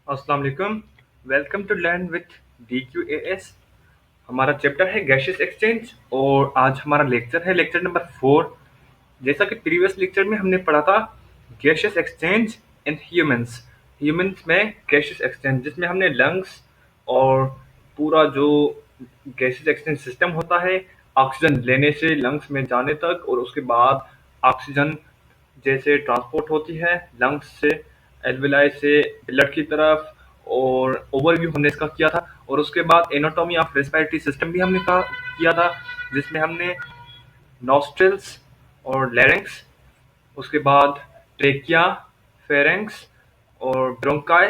अस्सलाम वालेकुम। Welcome to learn with DQAS। हमारा चैप्टर है गैशियस एक्सचेंज और आज हमारा लेक्चर है लेक्चर नंबर 4। जैसा कि प्रीवियस लेक्चर में हमने पढ़ा था gaseous exchange in humans. Humans में गैशियस एक्सचेंज जिसमें हमने लंग्स और पूरा जो गैशियस एक्सचेंज सिस्टम होता है ऑक्सीजन लेने से लंग्स में जाने तक और उसके बाद ऑक्सीजन जैसे ट्रांसपोर्ट होती है लंग्स से एल्विलाई से ब्लड की तरफ और ओवरव्यू हमने इसका किया था। और उसके बाद एनाटॉमी ऑफ रेस्पिरेटरी सिस्टम भी हमने किया था जिसमें हमने नॉस्ट्रल्स और लैरिंक्स, उसके बाद ट्रेकिया, फेरेंक्स और ब्रोंकाई,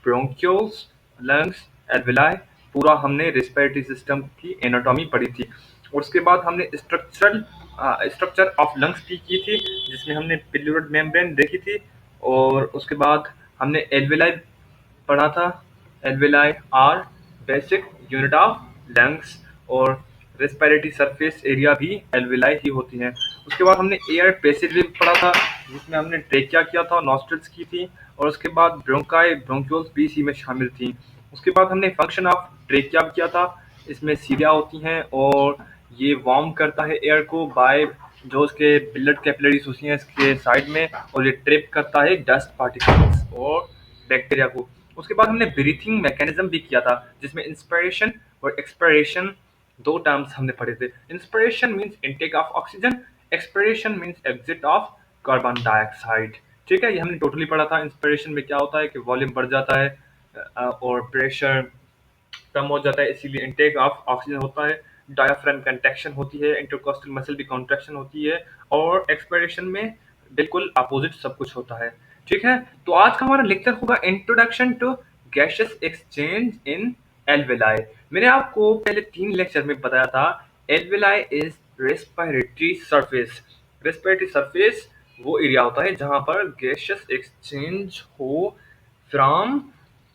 ब्रोंक्यूल्स, लंग्स, एल्विलाई, पूरा हमने रेस्पिरेटरी सिस्टम की एनाटॉमी पढ़ी थी। और उसके बाद हमने स्ट्रक्चर ऑफ लंग्स की थी जिसमें हमने पिल्लोरल मेम्ब्रेन देखी थी। और उसके बाद हमने एल्विलाई पढ़ा था। Alveoli are basic unit of lungs और रेस्पिरेटरी सरफेस एरिया भी एल्विलाई ही होती हैं। उसके बाद हमने एयर पैसेज भी पढ़ा था जिसमें हमने ट्रेकिया किया था, नॉस्ट्रल्स की थी और उसके बाद ब्रोंकाई, ब्रोंक्यूल्स भी इसी में शामिल थी। उसके बाद हमने फंक्शन ऑफ ट्रेकिया किया था, इसमें सीलिया होती हैं और ये वार्म करता है एयर को बाय जो उसके ब्लड कैपिलरीज होती हैं इसके साइड में, और ये ट्रिप करता है डस्ट पार्टिकल्स और बैक्टीरिया को। उसके बाद हमने ब्रीथिंग मैकेनिज्म भी किया था जिसमें इंस्पिरेशन और एक्सपिरेशन दो टर्म्स हमने पढ़े थे। Inspiration means intake of oxygen, expiration means exit of carbon dioxide. ठीक है, ये हमने टोटली पढ़ा था। इंस्पिरेशन में क्या होता है कि वॉल्यूम बढ़ जाता है और प्रेशर कम हो जाता है, इसीलिए इनटेक ऑफ ऑक्सीजन होता है। डायाफ्राम कंट्रैक्शन होती है, इंटरकोस्टल मसल भी कॉन्ट्रैक्शन होती है और एक्सपिरेशन में बिल्कुल अपोजिट सब कुछ होता है। ठीक है, तो आज का हमारा लेक्चर होगा introduction to gaseous exchange in alveoli. मैंने आपको पहले 3 लेक्चर में बताया था alveoli is respiratory surface. Respiratory surface वो एरिया होता है जहां पर गैशियस एक्सचेंज हो from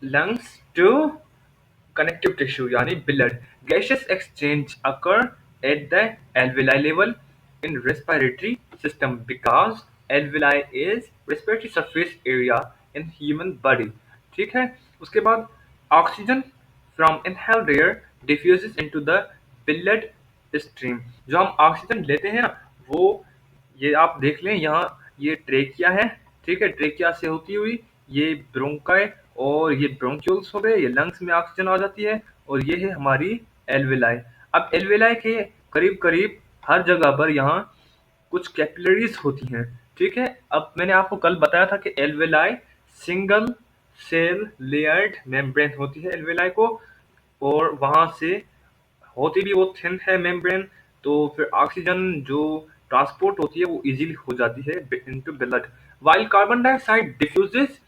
lungs to connective tissue यानी blood. Gaseous exchange occur at the alveoli level in respiratory system because alveoli is respiratory surface area in human body. ठीक है, उसके बाद oxygen from inhaled air diffuses into the blood stream। जो हम oxygen लेते हैं ना वो ये आप देख लें यहाँ, ये ट्रेकिया है। ठीक है, ट्रेकिया से होती हुई ये ब्रोंकाई और ये ब्रोंक्यूल्स हो गए, ये लंग्स में ऑक्सीजन आ जाती है और ये है हमारी एल्वेलाई। अब एल्वेलाई के करीब करीब हर जगह पर यहाँ कुछ कैपिलरीज होती हैं। ठीक है, अब मैंने आपको कल बताया था कि alveoli single cell layered membrane होती है एल्वेलाई को, और वहां से होती भी वो थिन है मेम्ब्रेन, तो फिर ऑक्सीजन जो ट्रांसपोर्ट होती है वो इजीली हो जाती है into blood, while carbon dioxide diffuses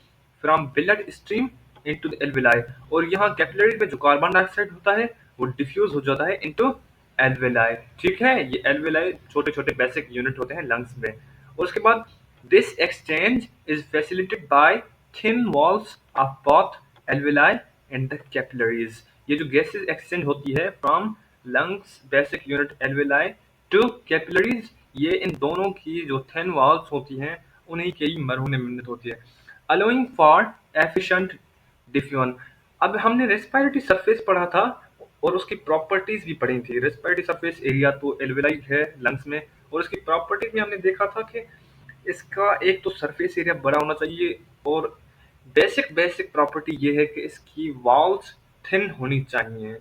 from blood stream into the alveoli. और यहाँ कैपिलरीज में जो कार्बन डाइऑक्साइड होता है वो डिफ्यूज हो जाता है इनटू एल्वेलाई। ठीक है, ये एल्वेलाई छोटे छोटे बेसिक यूनिट होते हैं लंग्स में। और उसके बाद this exchange is facilitated by thin walls of both alveoli and the capillaries. ये जो गैसेस एक्सचेंज होती है from lungs basic unit alveoli to capillaries, ये इन दोनों की जो थिन वॉल्स होती हैं उन्हीं के ही मरहूने मिन्नत होती है, अलोइंग फॉर एफिशिएंट डिफ्यूजन। अब हमने रेस्पिरेटरी सरफेस पढ़ा था और उसकी प्रॉपर्टीज भी पढ़ी थी। रेस्पिरेटरी सरफेस एरिया तो एल्वेलाई है लंग्स में, और उसकी प्रॉपर्टीज में हमने देखा था कि इसका एक तो सरफेस एरिया बड़ा होना चाहिए और बेसिक बेसिक प्रॉपर्टी ये है कि इसकी वॉल्स थिन होनी चाहिए।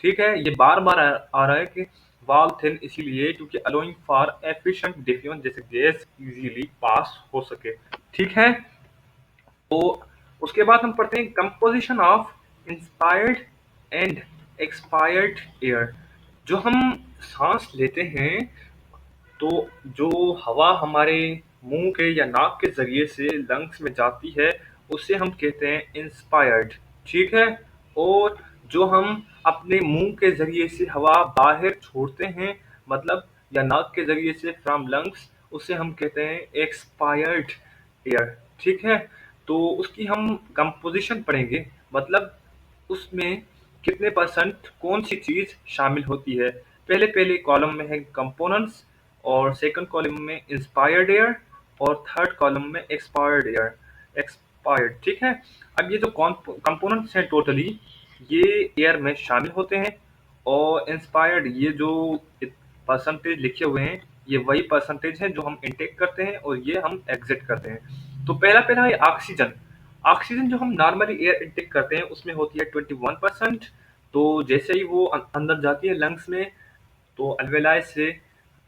ठीक है, ये बार बार आ रहा है कि वॉल थिन इसीलिए क्योंकि अलोइंग फॉर एफिशिएंट डिफ्यूजन, जैसे गैस इजीली पास हो सके। ठीक है, तो उसके बाद हम पढ़ते हैं composition of inspired and expired air. जो हम सांस लेते हैं तो जो हवा हमारे मुंह के या नाक के जरिए से लंग्स में जाती है उसे हम कहते हैं इंस्पायर्ड। ठीक है, और जो हम अपने मुंह के जरिए से हवा बाहर छोड़ते हैं मतलब या नाक के जरिए से फ्रॉम लंग्स, उसे हम कहते हैं एक्सपायर्ड एयर। ठीक है, तो उसकी हम कंपोजिशन पढ़ेंगे, मतलब उसमें कितने परसेंट कौन सी चीज शामिल होती है। पहले पहले कॉलम में है कंपोनेंट्स और सेकंड कॉलम में इंस्पायर्ड एयर और थर्ड कॉलम में एक्सपायर्ड एयर। इंस्पायर्ड, ठीक है। अब ये जो कंपोनेंट्स हैं टोटली, ये एयर में शामिल होते हैं, और इंस्पायर्ड ये जो परसेंटेज लिखे हुए हैं, ये वही परसेंटेज है जो हम इनटेक करते हैं और ये हम एग्जिट करते हैं। तो पहला पहला है ऑक्सीजन। ऑक्सीजन जो हम नॉर्मली एयर इनटेक करते हैं उसमें होती है 21%। तो जैसे ही वो अंदर जाती है लंग्स में, तो अल्वेलाई से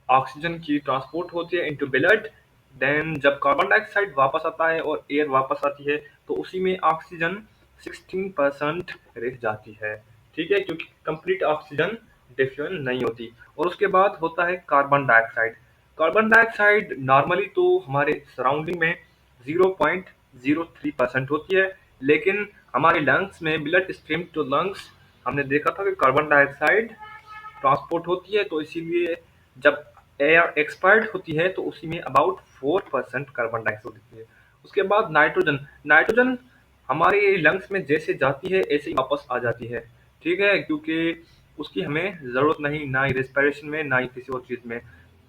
ऑक्सीजन की ट्रांसपोर्ट होती है इनटू ब्लड। देन जब कार्बन डाइऑक्साइड वापस आता है और एयर वापस आती है, तो उसी में ऑक्सीजन 16% रह जाती है, ठीक है, क्योंकि कंप्लीट ऑक्सीजन डिफ्यूजन नहीं होती। और उसके बाद होता है carbon dioxide. Carbon dioxide normally तो हमारे सराउंडिंग में 0.03% होती है, लेकिन हमारे लंग्स में ब्लड स्ट्रीम टू लंग्स हमने देखा था कि कार्बन डाइऑक्साइड ट्रांसपोर्ट होती है, तो इसीलिए जब एयर एक्सपायर्ड होती है तो उसी में अबाउट 4% कार्बन डाइऑक्साइड होती है। उसके बाद नाइट्रोजन। नाइट्रोजन हमारे लंग्स में जैसे जाती है ऐसे ही वापस आ जाती है, ठीक है, क्योंकि उसकी हमें ज़रूरत नहीं, ना ही रेस्पिरेशन में ना ही किसी और चीज़ में।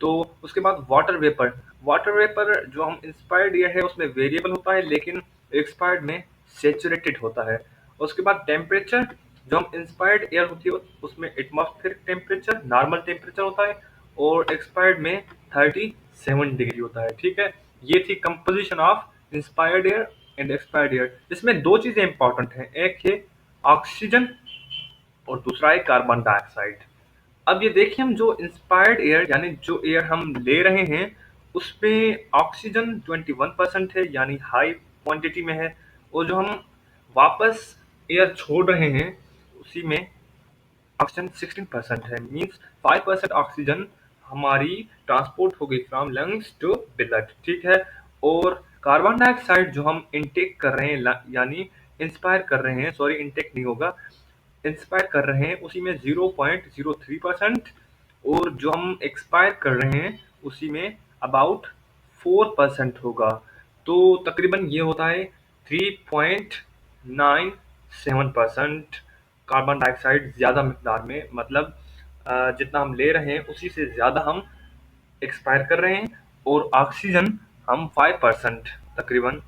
तो उसके बाद वाटर वेपर। वाटर वेपर जो हम इंस्पायर्ड एयर है उसमें वेरिएबल होता है, लेकिन एक्सपायर्ड में सेचुरेटेड होता है। उसके बाद टेम्परेचर। जो हम इंस्पायर्ड एयर होती है उसमें एटमॉस्फेरिक टेम्परेचर नॉर्मल टेम्परेचर होता है, और एक्सपायर्ड में 37 डिग्री होता है, ठीक है। ये थी composition of inspired air and expired air. इसमें दो चीजें इंपॉर्टेंट हैं, एक है ऑक्सीजन और दूसरा है कार्बन डाइऑक्साइड। अब ये देखिए, हम जो इंस्पायर्ड एयर यानी जो एयर हम ले रहे हैं उसमें ऑक्सीजन 21% है, यानी हाई क्वांटिटी में है, और जो हम वापस एयर छोड़ रहे हैं उसी में ऑक्सीजन 16% है, मीन्स 5% ऑक्सीजन हमारी ट्रांसपोर्ट हो गई फ्रॉम लंग्स टू ब्लड, ठीक है। और कार्बन डाइऑक्साइड जो हम इनटेक कर रहे हैं यानी इंस्पायर कर रहे हैं, सॉरी इनटेक नहीं होगा, इंस्पायर कर रहे हैं उसी में 0.03%, और जो हम एक्सपायर कर रहे हैं उसी में अबाउट 4% होगा। तो तकरीबन ये होता है 3.97% कार्बन डाइऑक्साइड ज़्यादा मिकदार में, मतलब जितना हम ले रहे हैं उसी से ज़्यादा हम एक्सपायर कर रहे हैं, और ऑक्सीजन हम 5% तकरीबन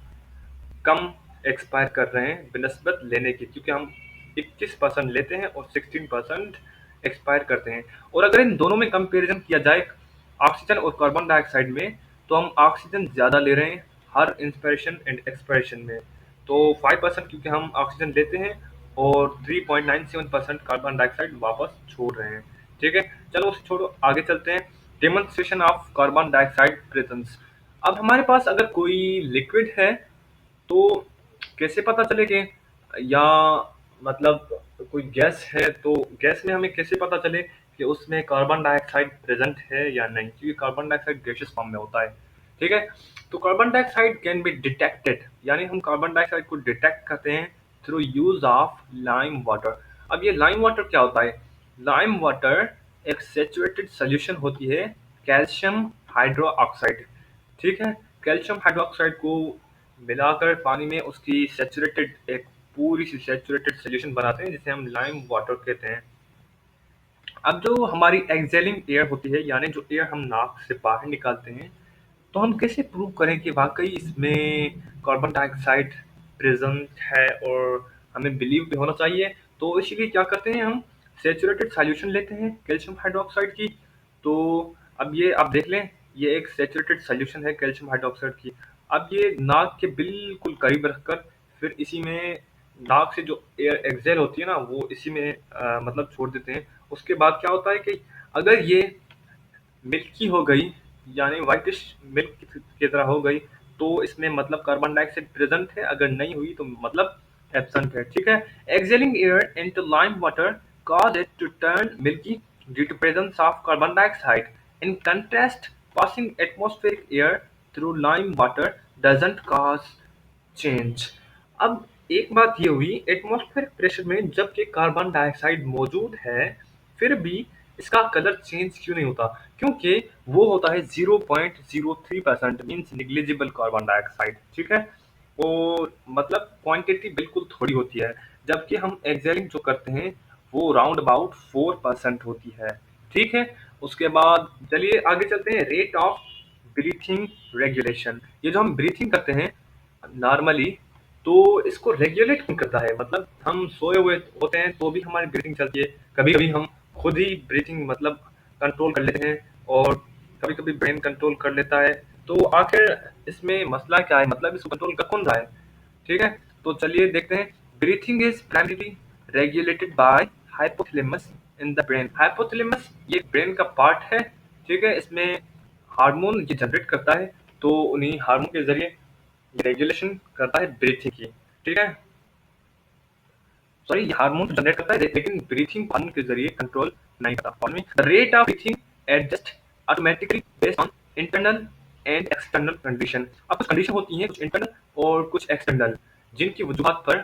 कम एक्सपायर कर रहे हैं बिनस्बत लेने की, क्योंकि हम 21% लेते हैं और 16% एक्सपायर करते हैं। और अगर इन दोनों में कंपैरिजन किया जाए ऑक्सीजन और कार्बन डाइऑक्साइड में, तो हम ऑक्सीजन ज़्यादा ले रहे हैं हर इंस्पायरेशन एंड एक्सपायरेशन में। तो 5% क्योंकि हम ऑक्सीजन लेते हैं और 3.97% कार्बन डाइऑक्साइड वापस छोड़ रहे हैं, ठीक है। चलो उसे छोड़ो, आगे चलते हैं। Demonstration of carbon dioxide presence. अब हमारे पास अगर कोई लिक्विड है तो कैसे पता चले कि, या मतलब कोई गैस है तो गैस में हमें कैसे पता चले कि उसमें कार्बन डाइऑक्साइड प्रेजेंट है या नहीं, क्योंकि कार्बन डाइऑक्साइड गैसियस फॉर्म में होता है, ठीक है। तो carbon dioxide can be detected, यानी हम कार्बन डाइऑक्साइड को डिटेक्ट करते हैं through use of lime water. अब ये लाइम वाटर क्या होता है? लाइम वाटर एक सेचुरेटेड सोल्यूशन होती है कैल्शियम हाइड्रो ऑक्साइड, ठीक है। कैल्शियम हाइड्रोक्साइड को मिलाकर पानी में उसकी सेचुरेटेड एक पूरी सी सेचुरेटेड सोल्यूशन बनाते हैं जिसे हम लाइम वाटर कहते हैं। अब जो हमारी एक्सेलिंग एयर होती है, यानी जो एयर हम नाक से बाहर निकालते हैं, तो हम कैसे प्रूव करें कि वाकई इसमें कार्बन डाइऑक्साइड प्रेजेंट है और हमें बिलीव भी होना चाहिए। तो इसीलिए क्या करते हैं, हम सेचुरेटेड सॉल्यूशन लेते हैं कैल्शियम हाइड्रोक्साइड की। तो अब ये आप देख लें, ये एक सेचुरेटेड सॉल्यूशन है कैल्शियम हाइड्रोक्साइड की। अब ये नाक के बिल्कुल करीब रखकर फिर इसी में नाक से जो एयर एक्सेल होती है ना, वो इसी में मतलब छोड़ देते हैं। उसके बाद क्या होता है कि अगर ये मिल्की हो गई, यानी व्हाइटिश मिल्क की तरह हो गई, तो इसमें मतलब कार्बन डाइऑक्साइड प्रेजेंट है, अगर नहीं हुई तो मतलब एब्सेंट है, ठीक है। Excelling air into lime water cause it to turn milky due to presence of carbon dioxide. In contrast, passing atmospheric air through lime water doesn't cause change. अब एक बात ये हुई, एटमॉस्फेरिक प्रेशर में जबकि कार्बन डाइऑक्साइड मौजूद है, फिर भी इसका कलर चेंज क्यों नहीं होता? क्योंकि वो होता है 0.03%, मीन्स निग्लिजिबल कार्बन डाइऑक्साइड, ठीक है। और मतलब क्वांटिटी बिल्कुल थोड़ी होती है, जबकि हम एक्सेलिंग जो करते हैं वो राउंड अबाउट 4% होती है, ठीक है। उसके बाद चलिए आगे चलते हैं, रेट ऑफ ब्रीथिंग रेगुलेशन। ये जो हम ब्रीथिंग करते हैं नॉर्मली, तो इसको रेगुलेट कौन करता है? मतलब हम सोए हुए होते हैं तो भी हमारी ब्रीथिंग चलती है, कभी-कभी हम खुद ही ब्रीथिंग मतलब कंट्रोल कर लेते हैं और कभी-कभी ब्रेन कंट्रोल कर लेता है। तो आखिर इसमें मसला क्या है? मतलब इसको कंट्रोल कर कौन रहा है? ठीक है? तो चलिए देखते हैं। Breathing is primarily regulated by hypothalamus in the brain. Hypothalamus ये ब्रेन का पार्ट है, ठीक है? इसमें हार्मोन ये जनरेट करता है, तो उन्हीं हार्मोन के ज़रिए रेगुलेशन करता है ब्रीथिंग की, ठीक है? सॉरी, ये हार्मोन जनरेट करता है लेकिन ब्रीथिंग हार्मोन के जरिए कंट्रोल नहीं करता। Follow me. The rate of breathing adjust automatically based on internal and external condition. अब कुछ कंडीशन होती हैं, कुछ इंटरनल और कुछ एक्सटर्नल, जिनकी वजूहत पर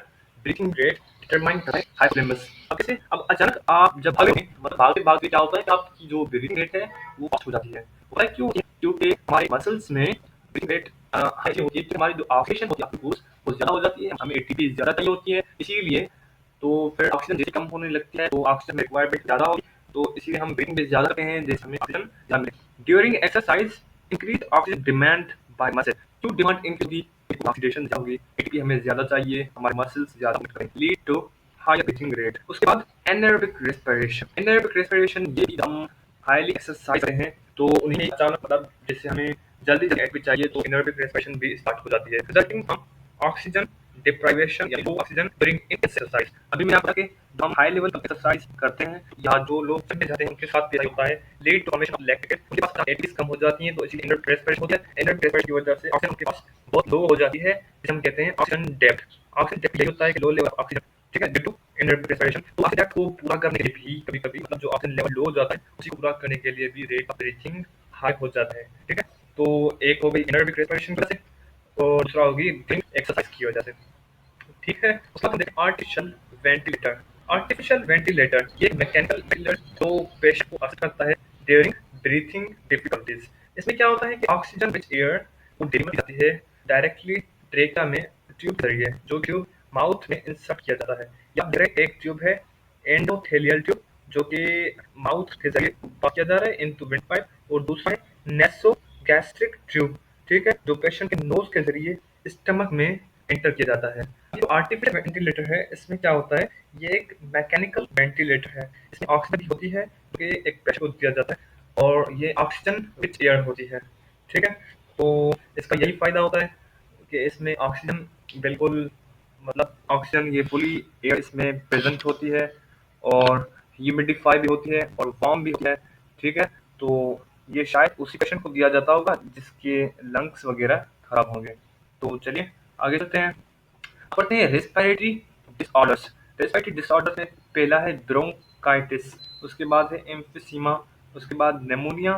ब्रीथिंग रेट डिटरमाइन करता है हाइपोथैलेमस। अब जैसे अब अचानक आप जब भागोगे, मतलब भागते भागते क्या होता है कि आपकी जो ब्रीथिंग रेट है वो फास्ट हो जाती है। होता है क्यों? क्योंकि हमारे मसल्स में ब्रीथिंग रेट हाई होती है, हमारी जो ऑक्सीजन होती है आपकी वो ज्यादा हो जाती है, हमें एटीपी ज्यादा चाहिए होती है, इसीलिए तो फिर ऑक्सीजन जैसे कम होने लगती है तो ऑक्सीजन रिक्वायरमेंट ज़्यादा होगी, तो इसीलिए हम ब्रीथिंग भी ज़्यादा करते हैं जैसे हमें ऑक्सीजन ज़्यादा मिले। During exercise increase oxygen demand by muscle. क्यों डिमांड इंक्रीज होगी? ऑक्सीडेशन ज़्यादा होगी, एटीपी हमें ज़्यादा चाहिए, हमारे मसल्स ज़्यादा मूव करेंगे, lead to higher breathing rate. उसके बाद एनारोबिक रेस्पिरेशन। एनारोबिक रेस्पिरेशन ये भी हम हाईली एक्सरसाइज रहे हैं तो उन्हें अचानक मतलब जैसे हमें जल्दी जल्दी एटीपी चाहिए तो एनारोबिक रेस्पिरेशन भी स्टार्ट हो जाती है, रिजल्टिंग फ्रॉम ऑक्सीजन डिप्राइवेशन यानी लो ऑक्सीजन ड्यूरिंग एक्सरसाइज। अभी मैंने आपको जो हम हाई लेवल पर एक्सरसाइज करते हैं या जो लोग चढ़ते जाते हैं उनके साथ भी ऐसा होता है, lead to formation of lactic acid, उनके पास एटीपीज कम हो जाती हैं तो इसलिए एनारोबिक रेस्पिरेशन होता है। एनारोबिक रेस्पिरेशन की वजह से ऑक्सीजन उनके पास बहुत लो हो जाती है, जिसे हम कहते हैं ऑक्सीजन डेप्थ। ऑक्सीजन डेप्थ यही होता है कि लो लेवल ऑफ ऑक्सीजन, ठीक है, ड्यू टू एनारोबिक रेस्पिरेशन। तो ऑक्सीजन डेप्थ को पूरा करने के लिए भी कभी-कभी मतलब जो ऑक्सीजन लेवल लो हो जाता है उसी को पूरा करने के लिए भी रेट ऑफ ब्रीथिंग हाई हो जाता है, ठीक है? तो एक हो गई एनारोबिक रेस्पिरेशन की वजह से और दूसरा होगी ब्रीथिंग एक्सरसाइज की वजह से, ठीक है? उसके बाद हम देखते हैं आर्टिफिशियल वेंटिलेटर। आर्टिफिशियल वेंटिलेटर ये मैकेनिकल वेंटिलेटर जो पेशेंट को असर करता है ड्यूरिंग ब्रीथिंग डिफिकल्टीज। इसमें क्या होता है कि ऑक्सीजन रिच एयर को डिलीवर की जाती है डायरेक्टली ट्रेका में ट्यूब के जरिए, जो ट्यूब माउथ में इंसर्ट किया जाता है, या डायरेक्ट एक ट्यूब है एंडोथेलियल ट्यूब जो कि माउथ के जरिए पास किया जा रहा है इनटू विंड पाइप, और दूसरा है नेसो गैस्ट्रिक ट्यूब, ठीक है, जो पेशेंट के नोज के जरिए स्टमक में एंटर किया जाता है। जो आर्टिफिशियल वेंटिलेटर है इसमें क्या होता है, ये एक मैकेनिकल वेंटिलेटर है, इसमें ऑक्सीजन भी होती है जो कि एक पेशेंट को दिया जाता है और ये ऑक्सीजन रिच एयर होती है, ठीक है? तो इसका यही फायदा होता है कि इसमें ऑक्सीजन बिल्कुल मतलब ऑक्सीजन ये फुली एयर इसमें प्रेजेंट होती है और ह्यूमिडिफाई भी होती है और वार्म भी होती है, ठीक है? तो ये शायद उसी पेशेंट को दिया जाता होगा जिसके लंग्स वगैरह खराब होंगे। तो चलिए आगे चलते हैं, पढ़ते हैं रेस्पिरेटरी डिसऑर्डर्स। रेस्पिरेटरी डिसऑर्डर्स में पहला है ब्रोंकाइटिस, उसके बाद है एम्फिसीमा, उसके बाद निमोनिया,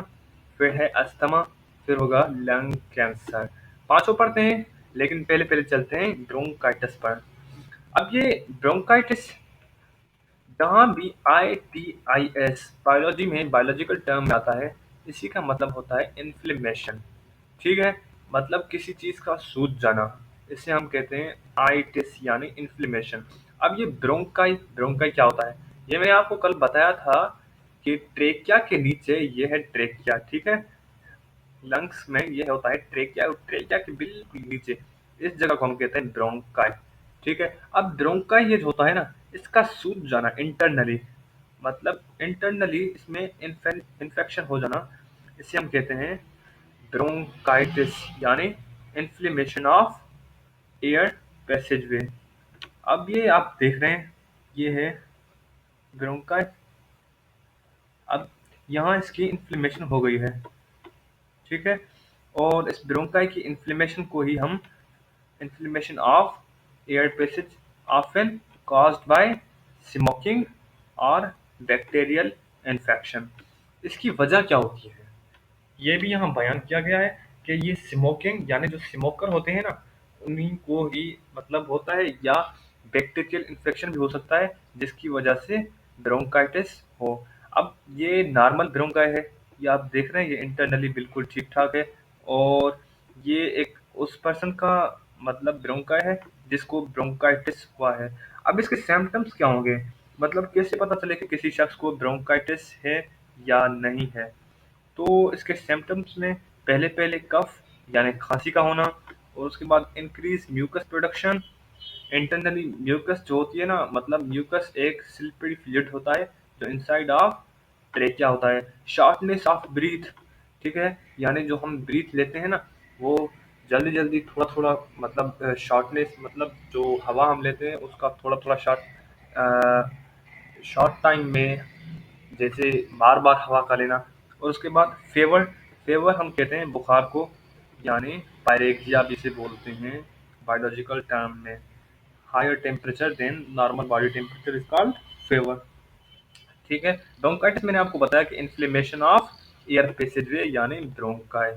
फिर है अस्थमा, फिर होगा लंग कैंसर। पांचों पढ़ते हैं लेकिन पहले पहले चलते हैं ब्रोंकाइटिस पर। अब ये ब्रोंकाइटिस जहाँ भी ITIS बायोलॉजी में बायोलॉजिकल टर्म में आता है, इसी का मतलब होता है इन्फ्लेमेशन, ठीक है? मतलब किसी चीज़ का सूज जाना, इसे हम कहते हैं आइटिस यानी इन्फ्लेमेशन। अब ये ब्रोंकाई ब्रोंकाई क्या होता है? ये मैंने आपको कल बताया था कि ट्रेकिया के नीचे ये है ट्रेकिया, ठीक है? लंग्स में ये होता है ट्रेकिया, और ट्रेकिया के बिल्कुल नीचे इस जगह को हम कहते हैं ब्रोंकाई, ठीक है? अब ब्रोंकाई ये जो होता है ना, इसका सूज जाना इंटरनली, मतलब इंटरनली इसमें इन्फेक्शन हो जाना, इसे हम कहते हैं ब्रोंकाइटिस यानी इन्फ्लेमेशन ऑफ एयर पैसेजवे। अब ये आप देख रहे हैं, ये है ब्रोंकाई। अब यहाँ इसकी इन्फ्लेमेशन हो गई है, ठीक है? और इस ब्रोंकाई की इन्फ्लेमेशन को ही हम inflammation of air passage often caused by smoking और बैक्टीरियल इन्फेक्शन। इसकी वजह क्या होती है ये भी यहाँ बयान किया गया है कि ये स्मोकिंग यानी जो स्मोकर होते हैं ना उन्हीं को ही मतलब होता है, या बैक्टीरियल इन्फेक्शन भी हो सकता है जिसकी वजह से ब्रोंकाइटिस हो। अब ये नॉर्मल ब्रोंकाई है, ये आप देख रहे हैं ये इंटरनली बिल्कुल ठीक ठाक है, और ये एक उस पर्सन का मतलब ब्रोंकाई है जिसको ब्रोंकाइटिस हुआ है। अब इसके सिम्टम्स क्या होंगे, मतलब कैसे पता चले कि किसी शख्स को ब्रोंकाइटिस है या नहीं है? तो इसके सिम्टम्स में पहले पहले कफ यानी खांसी का होना, और उसके बाद increase mucus production, internally mucus जो होती है ना, मतलब म्यूकस एक स्लिपरी फ्लूइड होता है जो इनसाइड ऑफ ट्रेकिया होता है। शॉर्टनेस ऑफ ब्रीथ, ठीक है, यानी जो हम ब्रीथ लेते हैं ना, वो जल्दी जल्दी थोड़ा थोड़ा, मतलब शॉर्टनेस, मतलब जो हवा हम लेते हैं उसका थोड़ा थोड़ा शॉर्ट टाइम में, जैसे बार बार हवा का लेना। और उसके बाद फेवर, फेवर हम कहते हैं बुखार को, यानी पायरेक्सिया भी इसे बोलते हैं बायोलॉजिकल टर्म में। Higher temperature than normal body temperature is called fever, ठीक है। ब्रोंकाइटिस मैंने आपको बताया कि इन्फ्लेमेशन ऑफ एयर पैसेजवे यानी ब्रोंकाई।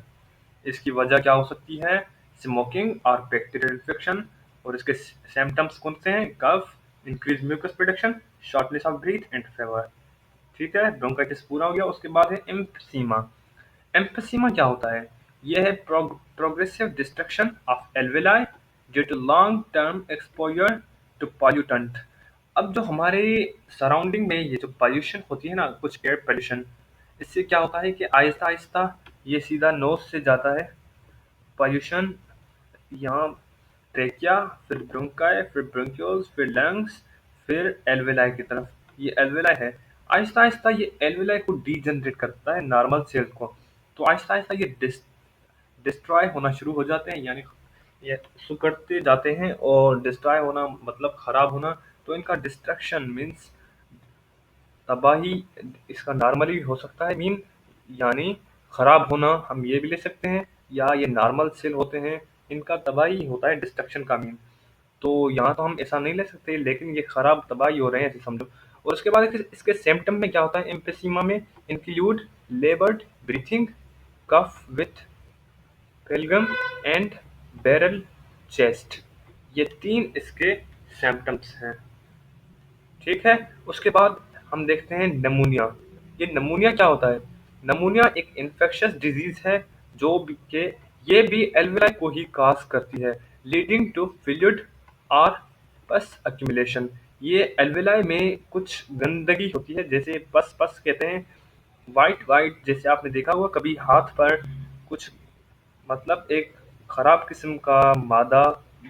इसकी वजह क्या हो सकती है? स्मोकिंग और बैक्टीरियल इन्फेक्शन। और इसके सिम्टम्स कौन से हैं? Cough, increase mucus production, shortness of breath and fever, ठीक है। ब्रोंकाइटिस पूरा हो गया। उसके बाद है एम्फीसीमा। एम्फीसीमा क्या होता है? यह है progressive destruction of alveoli due to long term exposure to pollutant. अब जो हमारे सराउंडिंग में ये जो पॉल्यूशन होती है ना, कुछ एयर पॉल्यूशन, इससे क्या होता है कि आहिस्ता आहिस्ता ये सीधा नोज से जाता है पॉल्यूशन, यहाँ ट्रेकिया, फिर ब्रोंकाई, फिर ब्रोंक्यूल्स, फिर लंग्स, फिर एल्वेलाई की तरफ। ये एल्वेलाई है। आहिस्ता आहिस्ता ये एल्वेलाई को डीजनरेट करता है नॉर्मल सेल्स को। तो आहिस्ता आहिस्ता ये डिस्ट्रॉय होना शुरू हो जाते हैं, यानी ये सुकड़ते जाते हैं। और डिस्ट्रॉय होना मतलब खराब होना। तो इनका डिस्ट्रक्शन मीन्स तबाही, इसका नॉर्मली हो सकता है मीन, यानी खराब होना हम ये भी ले सकते हैं, या ये नॉर्मल सेल होते हैं, इनका तबाही होता है डिस्ट्रक्शन का मीन। तो यहाँ तो हम ऐसा नहीं ले सकते, लेकिन ये खराब तबाही हो रहे हैं ऐसे समझो। और उसके बाद इसके सिम्टम में क्या होता है एम्फीसीमा में? Include laboured breathing, cough with phlegm and barrel chest. ये 3 इसके सिम्टम्स हैं, ठीक है। उसके बाद हम देखते हैं नमूनिया। ये नमूनिया क्या होता है? नमूनिया एक इन्फेक्शियस डिजीज है जो के ये भी एल्वेलाई को ही काज करती है, लीडिंग टू फ्लूइड और पस अक्यूमुलेशन। ये एल्वेलाई में कुछ गंदगी होती है, जैसे पस, पस कहते हैं वाइट वाइट, जैसे आपने देखा होगा कभी हाथ पर कुछ, मतलब एक खराब किस्म का मादा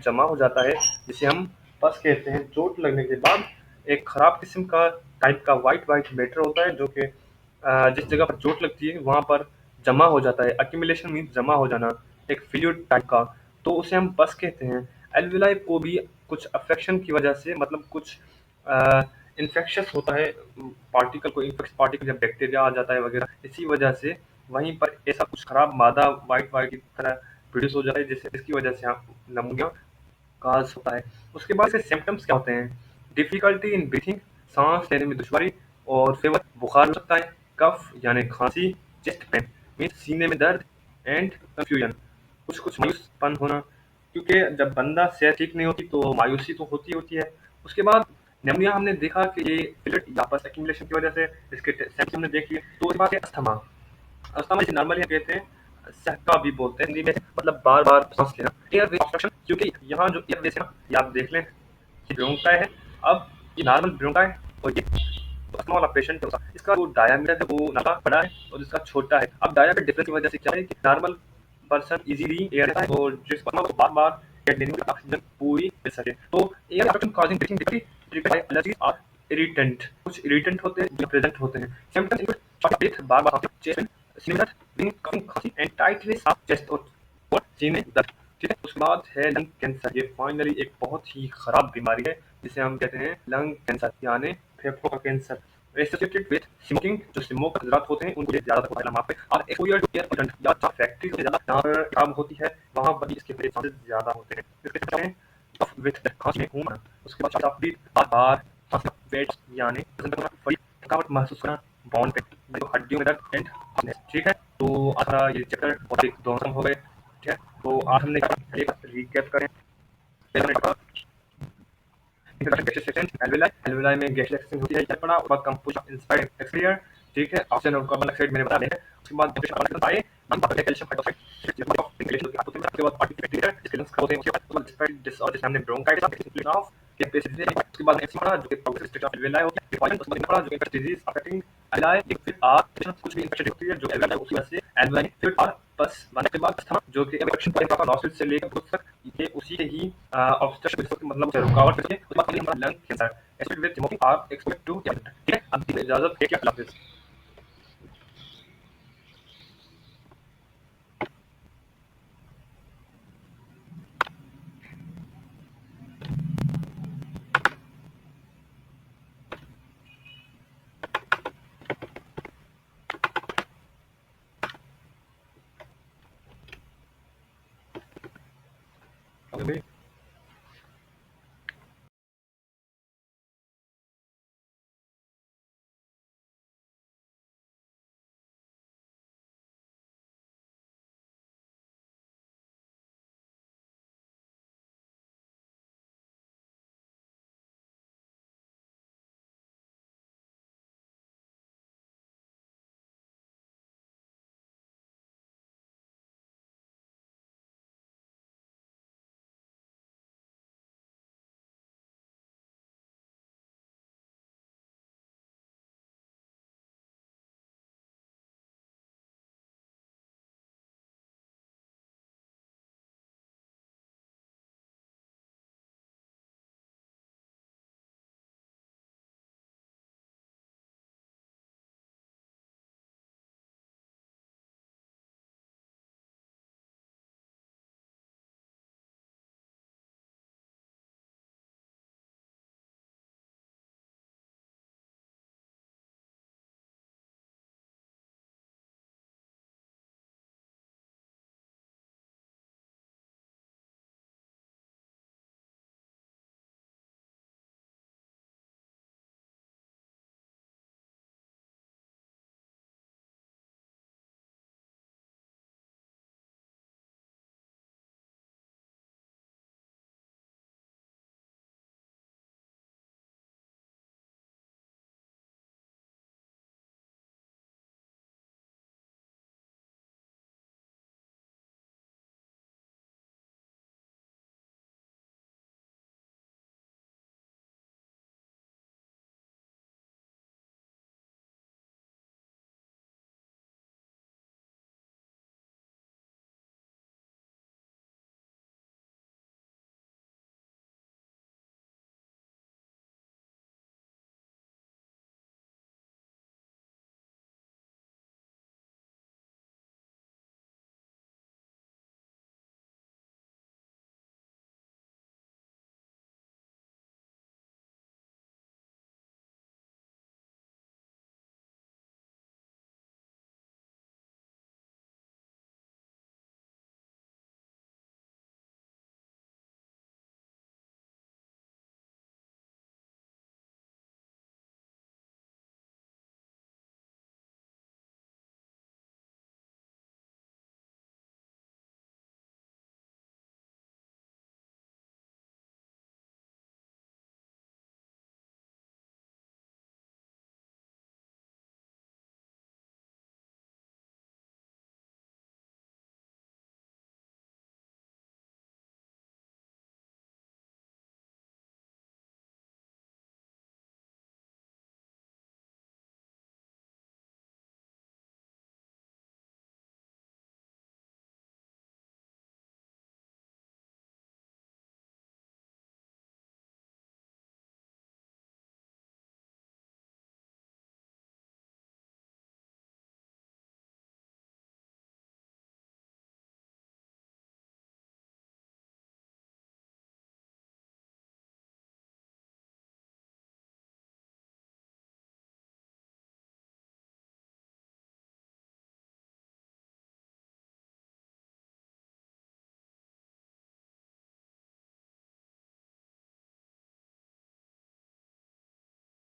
जमा हो जाता है, जिसे हम पस कहते हैं। चोट लगने के बाद एक खराब किस्म का टाइप का वाइट वाइट मैटर होता है जो कि जिस जगह पर चोट लगती है वहां पर जमा हो जाता है। अक्यूमुलेशन मीन्स जमा हो जाना, एक फ्लूइड टाइप का, तो उसे हम पस कहते हैं। एल्वेलाई को भी कुछ अफेक्शन की वजह से, मतलब कुछ इन्फेक्शस होता है, पार्टिकल को इन्फेक्ट पार्टिकल या बैक्टीरिया आ जाता है वगैरह, इसी वजह से वहीं पर ऐसा कुछ खराब मादा वाइट वाइट की तरह प्रोड्यूस हो जाता है, जिससे इसकी वजह से नमूनिया काज होता है। उसके बाद से सिम्टम्स क्या होते हैं? डिफिकल्टी इन ब्रीथिंग, सांस लेने में दुश्वारी, और फेवर, बुखार हो सकता है, कफ यानी खांसी, चेस्ट पेन मीन्स सीने में दर्द, एंड कंफ्यूजन, कुछ कुछ मायूसपन होना, क्योंकि जब बंदा सेहत ठीक नहीं होती तो मायूसी तो होती होती है। उसके बाद निमोनिया हमने देखा कि ये फ्लूइड या पस एक्यूमुलेशन की वजह से इसके सिम्टम्स हमने देख लिए। तो उसके बाद है अस्थमा। अस्थमा जिसे नॉर्मली हम कहते हैं सहका भी बोलते हैं हिंदी में, मतलब बार बार सांस लेना, एयर वे ऑब्स्ट्रक्शन, क्योंकि यहाँ जो एयर वेज है ना, ये आप देख लें, ये ब्रोंकाई है। अब ये नॉर्मल ब्रोंकाई और ये अस्थमा वाला पेशेंट है, इसका जो डायमीटर है वो नापा बड़ा है और इसका छोटा है। अब डायमीटर डिफरेंस की वजह से क्या है कि नॉर्मल पर्सन इजीली एयर लेता है, और जिसको अस्थमा को बार बार एयर लेने में ऑक्सीजन पूरी मिल सके। तो air obstruction causing breathing difficulty triggered by allergy और इरिटेंट, कुछ इरिटेंट होते हैं जो प्रेजेंट होते हैं। सिम्पटम्स इंक्लूड शॉर्ट ब्रीथ, बार बार सांस, चेस्ट पेन, सीने में दर्द, ब्रीथिंग, कफिंग, खांसी एंड टाइटनेस ऑफ चेस्ट और सीने दर्द, ठीक है। उसके बाद है लंग कैंसर। ये फाइनली एक बहुत ही खराब बीमारी है जिसे हम कहते हैं लंग कैंसर, यानी फेफड़ों का कैंसर। एसोसिएटेड विद स्मोकिंग, जो स्मोक हजरात होते हैं उनको ज्यादा होता है वहाँ पे, और एक्सपोजर टू एयर पोल्यूशन, या जहाँ फैक्ट्री से ज्यादा जहाँ पर काम होती है वहाँ पर भी इसके चांसेस ज्यादा होते हैं। इसके साथ में कफ विद खांसी में घूमना, उसके बाद शॉर्ट ब्रीथ, बार बार सांस का वेट, यानी बड़ी थकावट महसूस करना, बॉन पे जो हड्डियों में दर्द एंड हॉटनेस, ठीक है। तो आधा ये चैप्टर बहुत एक दोनों हो गए, ठीक है। तो आज हमने एक रिकैप करें। पहले हमने कहा introduction gaseous exchange, alveoli, alveoli में गैसियस एक्सचेंज होती है, ये पढ़ा। उसके बाद कंपोजिशन ऑफ इंस्पायर्ड एक्सटीरियर, ठीक है, ऑक्सीजन और कार्बन डाइऑक्साइड मैंने बता दिया है। उसके बाद जनरेशन ऑफ आए हम बात करें कैल्शियम हाइड्रोक्साइड, ऑफ इंग्लिश के हाथ में, उसके बाद पार्टिकल बैक्टीरिया इसके लंग्स खराब होते हैं, उसके बाद इंस्पायर्ड डिसऑर्डर जैसे हमने ब्रोंकाइटिस इंक्लूजन ऑफ के पेसिस, उसके बाद नेक्स्ट पढ़ा जो कि प्रोग्रेसिव स्टेज ऑफ एल्वेलाई हो गया, डिफॉल्ट, उसके बाद पढ़ा जो कि डिजीज अफेक्टिंग एल्वेलाई, फिर कुछ भी इंफेक्शन होती है जो एल्वेलाई उसकी वजह से एल्वेलाई फिर और बस वाले के बाद था जो कि इन्फेक्शन पॉइंट आपका नॉस्ट्रिल से लेकर घुस तक ये उसी के ही ऑब्स्ट्रक्शन मतलब रुकावट होती है। उसके बाद हमारा lung cancer aspect with smoking are expect to ठीक है। अब इजाजत है क्या?